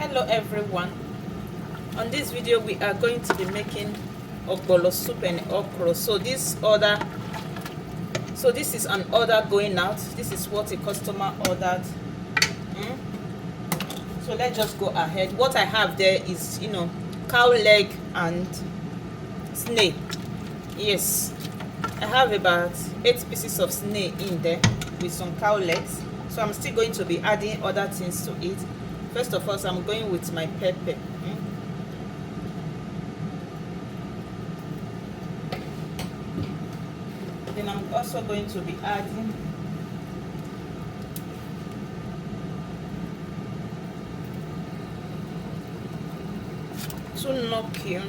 Hello everyone, on this video we are going to be making ogbolor soup and okro. So this is an order going out. This is what a customer ordered. So let's just go ahead. What I have there is, cow leg and snail. Yes, I have about 8 pieces of snail in there with some cow legs. So I'm still going to be adding other things to it. First of all, I'm going with my pepper. Then I'm also going to be adding gnocchi.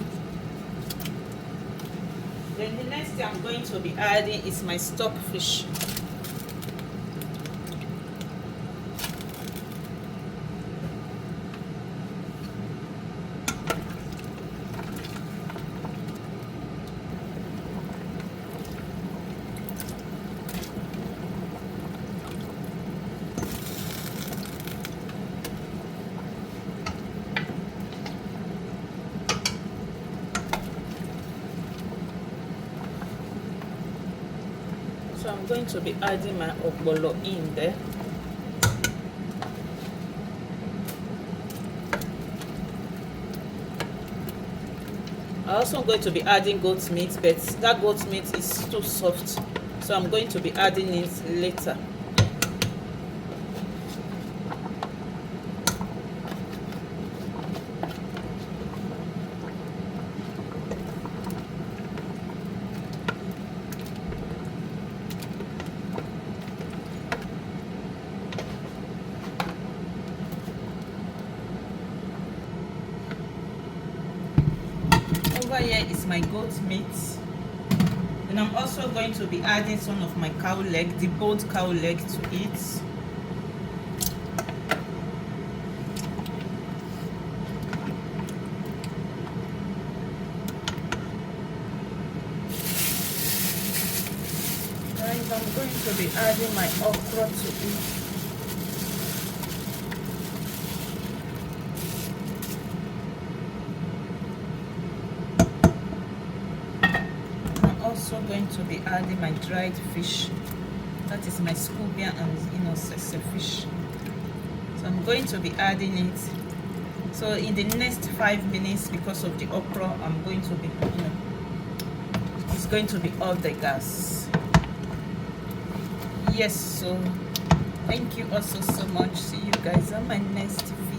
Then the next thing I'm going to be adding is my stock fish. So I'm going to be adding my ogbolor in there. I also going to be adding goat meat, but that goat meat is too soft, so I'm going to be adding it later. Over here is my goat meat, and I'm also going to be adding some of my cow leg, the boiled cow leg, to it. And I'm going to be adding my okra to it. Also going to be adding my dried fish, that is my scubia and fish. So I'm going to be adding it. So in the next 5 minutes, because of the okra, I'm going to be it's going to be off the gas. Yes, so thank you also so much. See you guys on my next video.